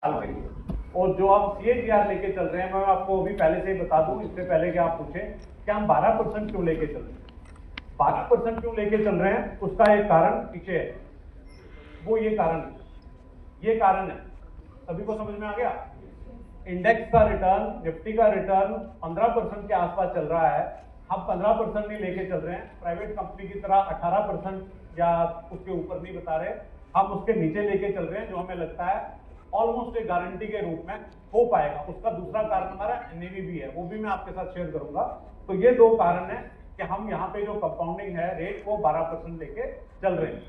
साल के लिए। और जो आप CAGR लेके चल रहे हैं, मैं आपको अभी पहले से ही बता दूं, इससे पहले कि आप पूछें कि हम 12% क्यों लेके चल रहे हैं। 12% क्यों लेके चल रहे हैं, उसका एक कारण पीछे है, वो ये कारण है। सभी को समझ में आ गया? इंडेक्स का रिटर्न, निफ्टी का रिटर्न 15% के आसपास चल रहा है, हम 15% नहीं लेके चल रहे हैं। प्राइवेट कंपनी की तरह 18% या उसके ऊपर नहीं बता रहे, हम उसके नीचे लेके चल रहे हैं, जो हमें लगता है ऑलमोस्ट एक गारंटी के रूप में हो पाएगा। उसका दूसरा कारण हमारा NAV भी है, वो भी मैं आपके साथ शेयर करूंगा। तो ये दो कारण है कि हम यहाँ पे जो कंपाउंडिंग है रेट वो 12% लेके चल रहे हैं।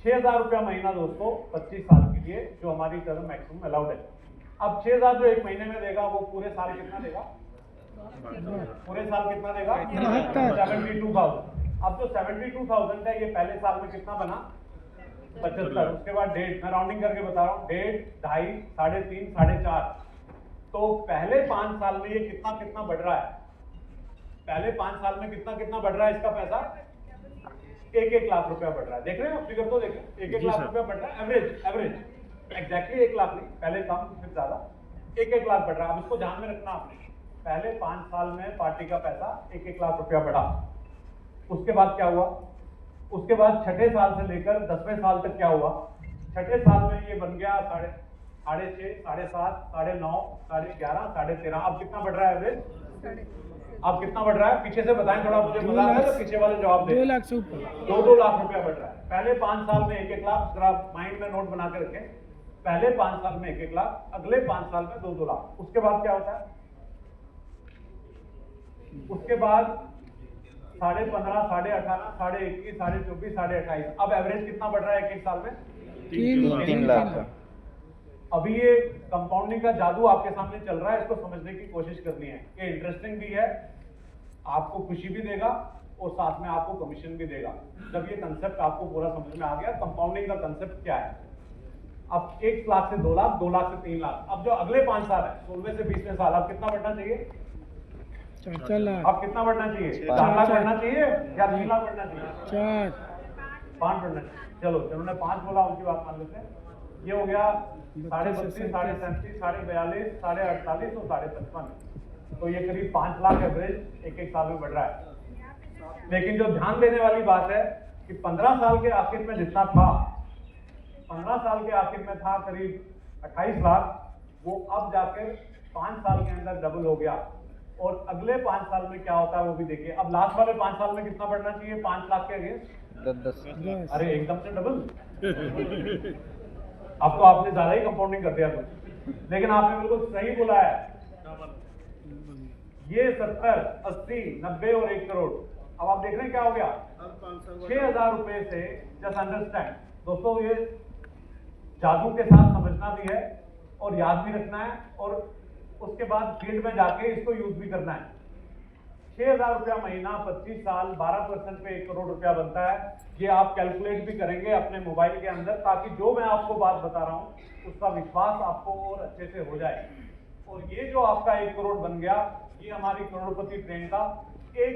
6,000 रुपया महीना दोस्तों 25 साल के लिए, जो हमारी टर्म मैक्सिमम अलाउड है। अब 6,000 जो एक महीने में देगा, वो पूरे साल कितना देगा? पूरे साल कितना देगा? 72,000। अब जो 72,000 है, ये पहले साल में कितना बना? 75। उसके बाद 1.5, मैं राउंडिंग करके बता रहा हूँ, 1.5, 2.5, 3.5, 4.5। तो पहले 5 साल में ये कितना कितना बढ़ रहा है? पहले 5 साल में कितना कितना बढ़ रहा है इसका पैसा? 1-1 लाख रुपया बढ़ रहा है। देख रहे हैं आप फिगर तो देखें, 1-1 लाख रुपया बढ़ रहा है एवरेज एग्जैक्टली 1 लाख नहीं, पहले कम फिर ज्यादा, 1-1 लाख बढ़ रहा है। अब इसको ध्यान में रखना आपने, पहले 5 साल में पार्टी का पैसा 1-1 लाख रुपया बढ़ा। उसके बाद क्या हुआ? उसके बाद छठे साल से लेकर 10वें साल तक क्या हुआ? छठे साल में ये बन गया 6.5, 7.5, 9.5, 11.5, 13.5। अब कितना बढ़ रहा है एवरेज? अब कितना बढ़ रहा है? पीछे से बताएं थोड़ा, मुझे मजा आता है, पीछे वाले जवाब दे। 2 लाख से ऊपर, 2-2 लाख रुपया बढ़ रहा है। पहले 5 साल में 1-1 लाख, जरा माइंड में नोट बना के रखें, पहले 5 साल में 1-1 लाख, अगले 5 साल में 2-2 लाख। उसके बाद क्या होता है? उसके बाद 15.5, 18.5, 21, 24, 28। अब एवरेज कितना बढ़ रहा है 1-1 साल में? 3 लाख। अभी ये कंपाउंडिंग का जादू आपके सामने चल रहा है, इसको समझने की कोशिश करनी है। ये इंटरेस्टिंग भी है, आपको खुशी भी देगा और साथ में आपको कमीशन भी देगा। जब ये कंसेप्ट आपको पूरा समझ में आ गया, कंपाउंडिंग का कंसेप्ट क्या है। अब 1 लाख से 2 लाख, 2 लाख से 3 लाख। अब जो अगले 5 साल है, 16वें से 20वें साल, अब कितना बढ़ना चाहिए? 4 लाख। अब कितना बढ़ना चाहिए? 4 लाख बढ़ना चाहिए या 3 लाख बढ़ना चाहिए? 4, 5 बढ़ना चाहिए। चलो, जिन्होंने 5 बोला उनकी बात मान लेते हैं। ये हो गया 32.5, 37.5, 42.5, 48 और 55। तो ये करीब 5 लाख एवरेज 1-1 साल में बढ़ रहा है। लेकिन जो ध्यान देने वाली बात है कि 15 साल के आखिर में जितना था, 15 साल के आखिर में था करीब 28 लाख, वो अब जाकर 5 साल के अंदर डबल हो गया। और अगले 5 साल में क्या होता है वो भी देखिए। अब लास्ट वाले 5 साल में कितना बढ़ना चाहिए 5 लाख के अगेंस्ट? 10। अरे एकदम से डबल। अब तो आपने ज्यादा ही कंपाउंडिंग कर दिया कुछ, लेकिन आपने बिल्कुल सही बोला है। ये 70, 80, 90 और 1 करोड़। अब आप देख रहे हैं क्या हो गया? 6,000 रुपए से, जस्ट अंडरस्टैंड दोस्तों, ये जादू के साथ समझना भी है और याद भी रखना है, और उसके बाद फील्ड में जाके इसको यूज भी करना है। 6,000 रुपया महीना 25 साल, 12% पे 1 करोड़ रुपया बनता है। ये आप कैलकुलेट भी करेंगे अपने मोबाइल के अंदर, ताकि जो मैं आपको बात बता रहा हूं उसका विश्वास आपको और अच्छे से हो जाए। और ये जो आपका 1 करोड़ बन गया, ये हमारी करोड़पति ट्रेन का एक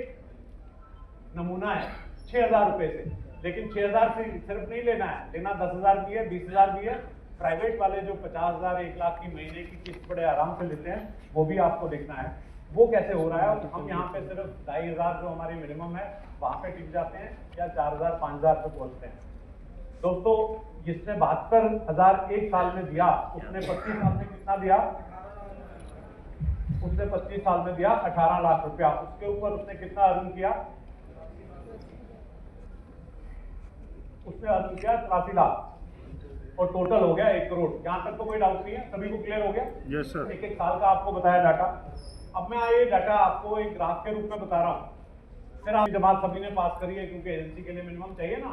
नमूना है 6,000 रुपए से। लेकिन 6,000 से सिर्फ नहीं लेना है, लेना 10,000 भी है, 20,000 भी है। प्राइवेट वाले जो 50,000, 1 लाख की महीने की किस्त बड़े आराम से लेते हैं, वो भी आपको देखना है वो कैसे हो रहा है। हम यहाँ पे सिर्फ 2,500 जो हमारी मिनिमम है वहां पे टिक जाते हैं, या 4,000, 5,000 पे पहुंचते हैं। दोस्तों, जिसने 72,000 1 साल में दिया, उसने 25 साल में कितना दिया? उसने 25 साल में दिया 18 लाख रुपया। उसके ऊपर उसने कितना अर्न किया? उसने अर्न किया 83 लाख, और टोटल हो गया 1 करोड़। यहां तक तो कोई डाउट नहीं है, सभी को क्लियर हो गया? Yes sir. 1-1 साल का आपको बताया डाटा। अब मैं ये डाटा आपको एक ग्राफ के रूप में बता रहा हूँ। फिर आप जमात सभी ने पास करी है, क्योंकि एजेंसी के लिए मिनिमम चाहिए ना,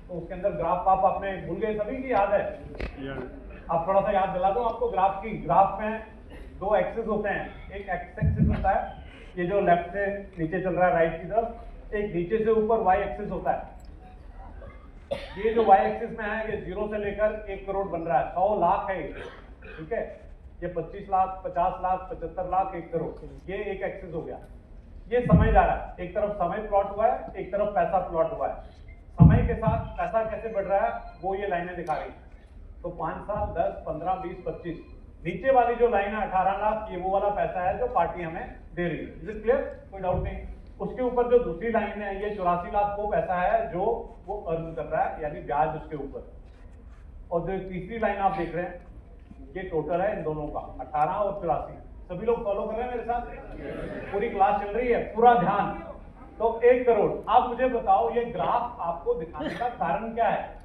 तो उसके अंदर ग्राफ आप अपने भूल गए, सभी की याद है? आप थोड़ा सा याद दिला दो आपको ग्राफ की। ग्राफ में 2 एक्सिस होते हैं, एक एक्स एक्सिस होता है, ये जो लेफ्ट से नीचे चल रहा है राइट की तरफ, एक नीचे से ऊपर वाई एक्सिस होता है। ये जो वाई एक्सिस में है, ये 0 से लेकर 1 करोड़ बन रहा है, 100 लाख है, ठीक है। ये 25 लाख, 50 लाख, 75 लाख, 1 करोड़, ये एक एक्सिस हो गया। ये समय जा रहा है, एक तरफ समय प्लॉट हुआ है, एक तरफ पैसा प्लॉट हुआ है। समय के साथ पैसा कैसे बढ़ रहा है वो ये लाइनें दिखा रही है। तो 5 साल 10, 15, 20, 25 नीचे वाली जो लाइन है 18 लाख, ये वो वाला पैसा है जो पार्टी हमें दे रही है। Is it clear? कोई डाउट नहीं। उसके ऊपर जो दूसरी लाइन है ये 84 लाख वो पैसा है जो वो अर्न कर रहा है, यानी ब्याज उसके ऊपर। और जो तीसरी लाइन आप देख रहे हैं ये टोटल है इन दोनों का 18 और 84। सभी लोग फॉलो कर रहे हैं मेरे साथ? पूरी क्लास चल रही है, पूरा ध्यान। तो 1 करोड़। आप मुझे बताओ ये ग्राफ आपको दिखाने का कारण क्या है?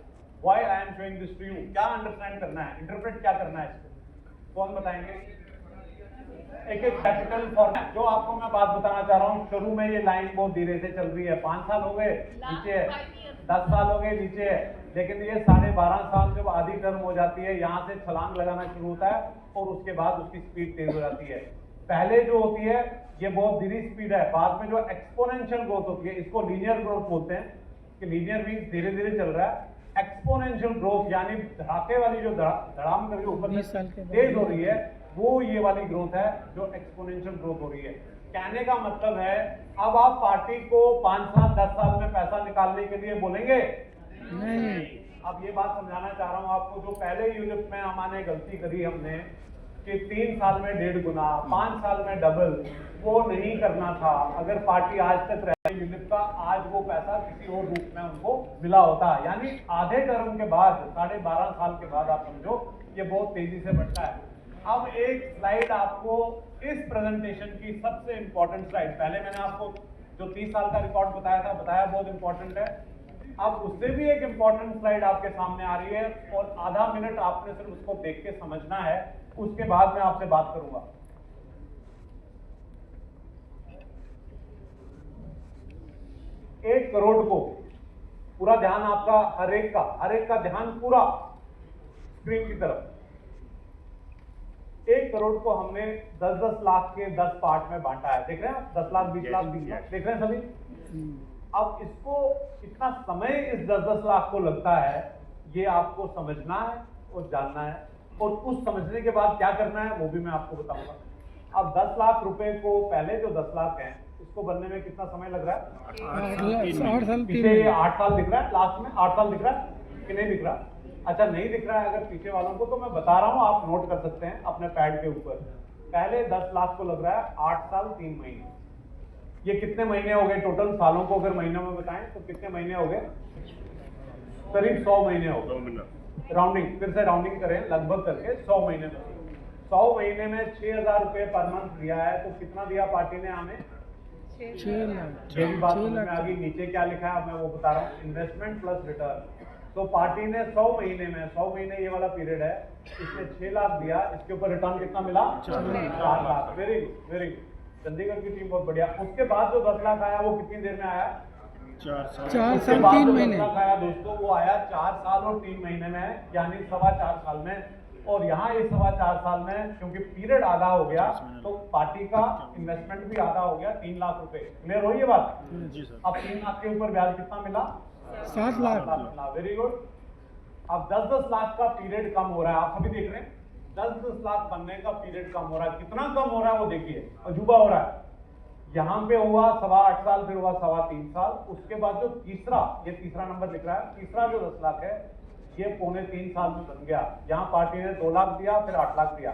Why I am showing this to you? क्या अंडरस्टैंड करना है, इंटरप्रेट क्या करना है इसको? कौन बताएंगे? एक एक कैपिटल फॉर्मेट जो आपको मैं बात बताना चाह रहा हूँ। शुरू में ये लाइन बहुत धीरे से चल रही है, 5 साल हो गए नीचे है, 10 साल हो गए नीचे है, लेकिन ये 12.5 साल जब आधी टर्म हो जाती है यहाँ से छलांग लगाना शुरू होता है और उसके बाद उसकी स्पीड तेज हो जाती है। पहले जो होती है ये बहुत धीरे स्पीड है, बाद में जो एक्सपोनेंशियल ग्रोथ होती है इसको लीनियर ग्रोथ बोलते हैं कि लीनियर मींस धीरे धीरे चल रहा है। एक्सपोनेंशियल ग्रोथ यानी धड़ाके वाली जो धड़ाम करके ऊपर से तेज हो रही है वो ये वाली ग्रोथ है जो एक्सपोनेंशियल ग्रोथ हो रही है। कहने का मतलब है अब आप पार्टी को 5 साल 10 साल में पैसा निकालने के लिए बोलेंगे नहीं। अब ये बात समझाना चाह रहा हूं आपको। जो पहले यूनिट में हमारे गलती करी हमने कि 3 साल में 1.5 गुना, 5 साल में डबल, वो नहीं करना था। अगर पार्टी आज तक रही यूनिट का, आज वो पैसा किसी और रूप में उनको मिला होता। यानी आधे टर्म के बाद 12.5 साल के बाद आप समझो ये बहुत तेजी से बढ़ता है। अब एक स्लाइड आपको इस प्रेजेंटेशन की सबसे इंपॉर्टेंट स्लाइड, पहले मैंने आपको जो 30 साल का रिकॉर्ड बताया बहुत इंपॉर्टेंट है। अब उससे भी एक इंपॉर्टेंट स्लाइड आपके सामने आ रही है और आधा मिनट आपने सिर्फ उसको देख के समझना है, उसके बाद मैं आपसे बात करूंगा। एक करोड़ को पूरा ध्यान आपका हर एक का ध्यान पूरा स्क्रीन की तरफ। 1 करोड़ को हमने 10-10 लाख के 10 पार्ट में बांटा है। देख रहे हैं आप? 10 लाख, 20 लाख, 20 लाख, देख रहे हैं सभी? अब इसको कितना समय इस 10-10 लाख को लगता है ये आपको समझना है और जानना है, और उस समझने के बाद क्या करना है वो भी मैं आपको बताऊंगा। अब 10 लाख रुपए को पहले जो 10 लाख है इसको बनने में कितना समय लग रहा है? 8 साल। पीछे ये 8 साल दिख रहा है, लास्ट में 8 साल दिख रहा है कि नहीं दिख रहा? अच्छा नहीं दिख रहा है अगर पीछे वालों को, तो मैं बता रहा हूं, आप नोट कर सकते हैं अपने पैड के ऊपर। पहले 10 लाख को लग रहा है 8 साल 3 महीने। ये कितने महीने हो गए टोटल? सालों को अगर महीनों में बताएं तो कितने महीने हो गए? करीब 100 महीने हो गए। राउंडिंग, फिर से राउंडिंग करें, लगभग करके 100 महीने में। 100 महीने में 6,000 रुपए पर मंथ दिया है, तो कितना दिया पार्टी ने हमें? 6 लाख। मेरी बात समझ में आ गई? नीचे क्या लिखा है अब मैं वो बता रहा हूँ, इन्वेस्टमेंट प्लस रिटर्न। तो पार्टी ने 100 महीने में, 100 महीने ये वाला पीरियड है, इसने 6 लाख दिया, इसके ऊपर रिटर्न कितना मिला? 4 lakh. Very good, very good. Chandigarh की टीम बहुत बढ़िया। उसके बाद जो 10 लाख आया वो कितनी देर में आया? 4 साल 3 महीने। 10 लाख आया दोस्तों, वो आया 4 साल और 3 महीने में, यानी 4.25 साल में। और यहाँ ये 4.25 साल में क्योंकि पीरियड आधा हो गया तो पार्टी का इन्वेस्टमेंट भी आधा हो गया, 3 लाख रुपए। क्लियर हो ये बात? जी सर। अब 3 लाख के ऊपर ब्याज कितना मिला? 7 लाख। Very good. अब 10-10 लाख का पीरियड कम हो रहा है, आप सभी देख रहे हैं 10-10 लाख बनने का पीरियड कम हो रहा है। कितना कम हो रहा है वो देखिए, अजूबा हो रहा है। यहाँ पे हुआ 8.25 साल, फिर हुआ 3.25 साल। उसके बाद जो तीसरा नंबर लिख रहा है, तीसरा जो 10 लाख है ये 3.25 साल में बन गया। यहाँ पार्टी ने 2 लाख दिया, फिर 8 लाख दिया।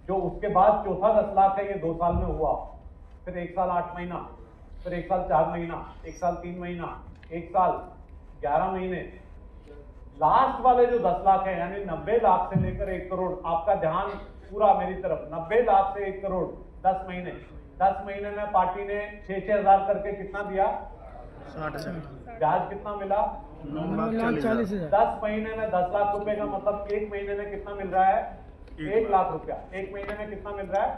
जो उसके बाद चौथा 10 लाख है ये 2 साल में हुआ, फिर 1 साल 8 महीना, फिर 1 साल 4 महीना, 1 साल 3 महीना, 1 साल 11 महीने। लास्ट वाले जो 10 लाख है यानी 90 लाख से लेकर 1 करोड़, आपका ध्यान पूरा मेरी तरफ। 90 लाख से 1 करोड़ 10 महीने। 10 महीने में पार्टी ने 6-6 हजार करके कितना दिया? 60,000। ब्याज कितना मिला? 9,40,000। 10 महीने में 10 लाख रुपए का मतलब 1 महीने में कितना मिल रहा है? 1 लाख रुपया। 1 महीने में कितना मिल रहा है?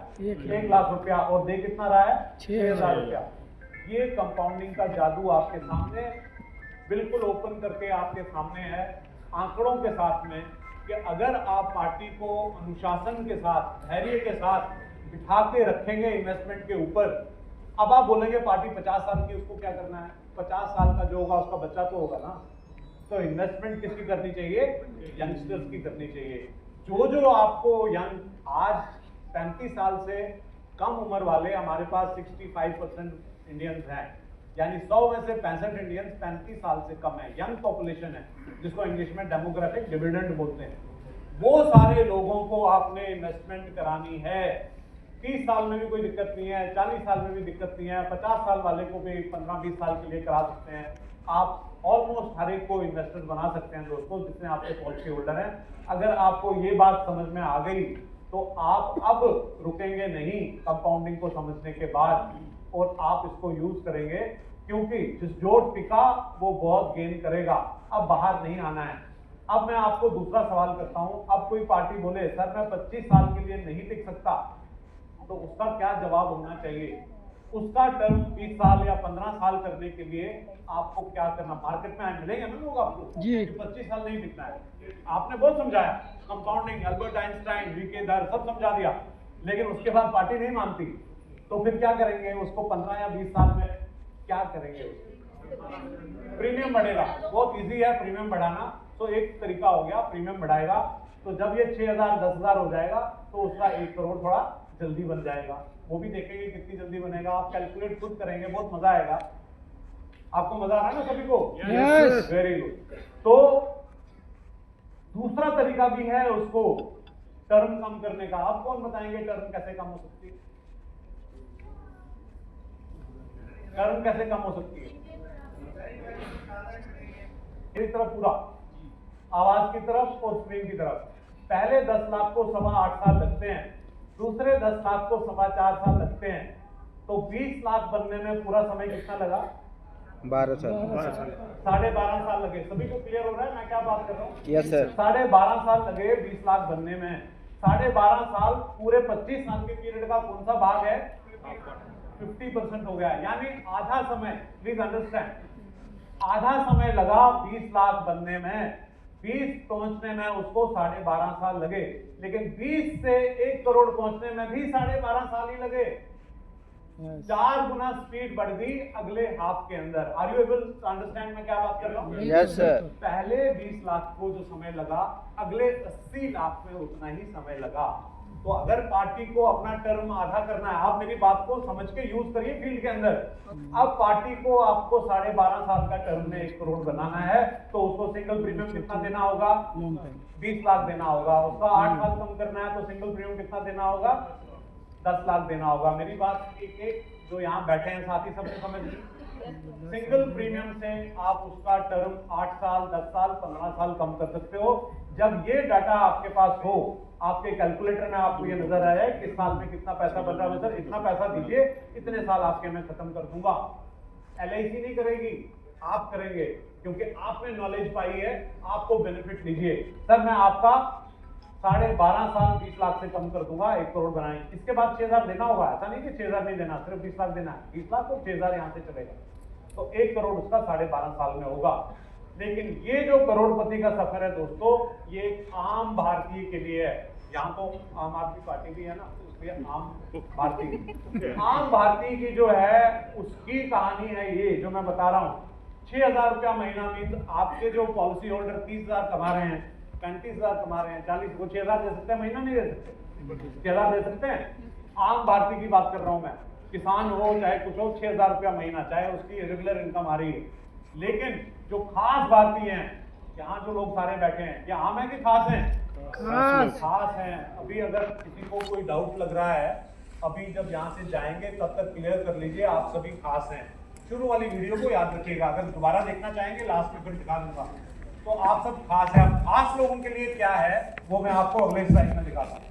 1 लाख रुपया। और दे कितना रहा है? 6,000 रुपया। ये कंपाउंडिंग का जादू आपके सामने बिल्कुल ओपन करके आपके सामने है, आंकड़ों के साथ में, कि अगर आप पार्टी को अनुशासन के साथ, धैर्य के साथ बिठा के रखेंगे इन्वेस्टमेंट के ऊपर। अब आप बोलेंगे पार्टी 50 साल की, उसको क्या करना है? 50 साल का जो होगा उसका बच्चा तो होगा ना। तो इन्वेस्टमेंट किसकी करनी चाहिए? यंगस्टर्स की करनी चाहिए। जो आपको यंग, आज 35 साल से कम उम्र वाले हमारे पास 65% इंडियंस हैं, यानी 100 में से 65 इंडियंस 35 साल से कम है। यंग पॉपुलेशन है, जिसको इंग्लिश में डेमोग्राफिक डिविडेंड बोलते हैं। वो सारे लोगों को आपने इन्वेस्टमेंट करानी है। 30 साल में भी कोई दिक्कत नहीं है, 40 साल में भी दिक्कत नहीं है, 50 साल वाले को भी 15-20 साल के लिए करा सकते हैं। आप ऑलमोस्ट हर एक को इन्वेस्टर बना सकते हैं दोस्तों, जितने आपके पॉलिसी होल्डर हैं। अगर आपको ये बात समझ में आ गई तो आप अब रुकेंगे नहीं कंपाउंडिंग को समझने के बाद, और आप इसको यूज करेंगे, क्योंकि जिस जोट टिका वो बहुत गेन करेगा। अब बाहर नहीं आना है। अब मैं आपको दूसरा सवाल करता हूं। अब कोई पार्टी बोले सर मैं 25 साल के लिए नहीं टिक सकता, तो उसका क्या जवाब होना चाहिए? उसका टर्म 20 साल या 15 साल करने के लिए आपको क्या करना? मार्केट में मिलेंगे ना लोग आपको जी। कि 25 साल नहीं टिकना है। आपने बहुत समझाया, कंपाउंडिंग, अल्बर्ट आइंस्टाइन, वीके दर सब समझा दिया, लेकिन उसके बाद पार्टी नहीं मानती, तो फिर क्या करेंगे? उसको 15 या 20 साल में क्या करेंगे? प्रीमियम बढ़ेगा। बहुत इजी है प्रीमियम बढ़ाना। तो एक तरीका हो गया, प्रीमियम बढ़ाएगा, तो जब ये 6,000 10,000 हो जाएगा तो उसका 1 करोड़ थोड़ा जल्दी बन जाएगा। वो भी देखेंगे कितनी जल्दी बनेगा, आप कैलकुलेट खुद करेंगे, बहुत मजा आएगा। आपको मजा आ रहा है ना सभी को? Yes. Very good. तो दूसरा तरीका भी है उसको टर्म कम करने का। आप कौन बताएंगे टर्म कैसे कम हो सकती है? टर्म कैसे कम हो सकती है? एक तरफ पूरा आवाज की तरफ और स्क्रीन की तरफ। पहले 10 लाख को 8.25 साल लगते हैं, दूसरे 10 लाख को 4.25 साल लगते हैं, तो 20 लाख बनने में पूरा समय कितना लगा? 12 साल। 12.5 साल लगे। सभी को क्लियर हो रहा है मैं क्या बात कर रहा हूँ? Yes sir. 12.5 साल लगे 20 लाख बनने में। 12.5 साल पूरे 25 साल के पीरियड का कौन सा भाग है? 50% हो गया, यानी आधा समय। प्लीज अंडरस्टैंड, आधा समय लगा 20 लाख बनने में, 20 पहुंचने में उसको 12.5 साल लगे, लेकिन 20 से 1 करोड़ पहुंचने में भी 12.5 साल ही लगे। 4 गुना स्पीड बढ़ गई अगले हाफ के अंदर। Are you able to understand मैं क्या बात कर रहा हूँ? Yes sir. पहले 20 लाख को जो समय लगा, अगले 80 लाख में उतना ही समय लगा। तो अगर पार्टी को अपना टर्म आधा करना है, आप मेरी बात को समझ के यूज करिए फील्ड के अंदर। अब पार्टी को आपको 12.5 साल का टर्म में 1 करोड़ बनाना है, तो उसको सिंगल प्रीमियम कितना देना होगा? 20 लाख देना होगा। उसका 8 साल कम करना है तो सिंगल प्रीमियम कितना देना होगा? 10 लाख देना होगा। मेरी बात एक जो यहाँ बैठे हैं साथी सबने समझ ली। सिंगल प्रीमियम से आप उसका टर्म 8 साल, 10 साल, 15 साल कम कर सकते हो। जब ये डाटा आपके पास हो, आपके कैलकुलेटर में आपको ये नजर आया है कि साल में कितना पैसा बन रहा है, सर इतना पैसा दीजिए, इतने साल आपके मैं खत्म कर दूंगा। LIC नहीं करेगी, आप करेंगे, क्योंकि आपने नॉलेज पाई है, आपको बेनिफिट लीजिए। सर मैं आपका 12.5 साल 20 लाख से कम कर दूंगा, 1 करोड़ बनाएंगे। इसके बाद 6,000 देना होगा। ऐसा नहीं कि 6,000 नहीं देना, सिर्फ 20 लाख देना है। 20 लाख को 6,000 यहाँ से चलेगा, तो 1 करोड़ उसका 12.5 साल में होगा। लेकिन ये जो करोड़पति का सफर है दोस्तों, ये एक आम भारतीय के लिए है। यहाँ तो आम आदमी पार्टी भी है ना, इसलिए आम भारतीय, आम भारतीय की जो है उसकी कहानी है ये जो मैं बता रहा हूँ। 6,000 रुपया महीना मीन आपके जो पॉलिसी होल्डर 30,000 कमा रहे हैं, 35,000 कमा रहे हैं, 40 को 6,000 दे सकते हैं महीना? नहीं दे सकते। 6,000 दे सकते हैं? आम भारतीय की बात कर रहा हूं मैं, किसान हो चाहे कुछ हो, 6,000 रुपया महीना, चाहे उसकी रेगुलर इनकम आ रही है। लेकिन जो खास भारतीय हैं, यहाँ जो लोग सारे बैठे हैं, क्या आम है कि खास हैं? खास हैं। अभी अगर किसी को कोई डाउट लग रहा है, अभी जब यहाँ से जाएंगे तब तक क्लियर कर लीजिए, आप सभी खास हैं। शुरू वाली वीडियो को याद रखिएगा, अगर दोबारा देखना चाहेंगे लास्ट में फिर दिखा दूंगा। तो आप सब खास हैं। खास लोगों के लिए क्या है वो मैं आपको अगले स्लाइड में दिखाता हूँ।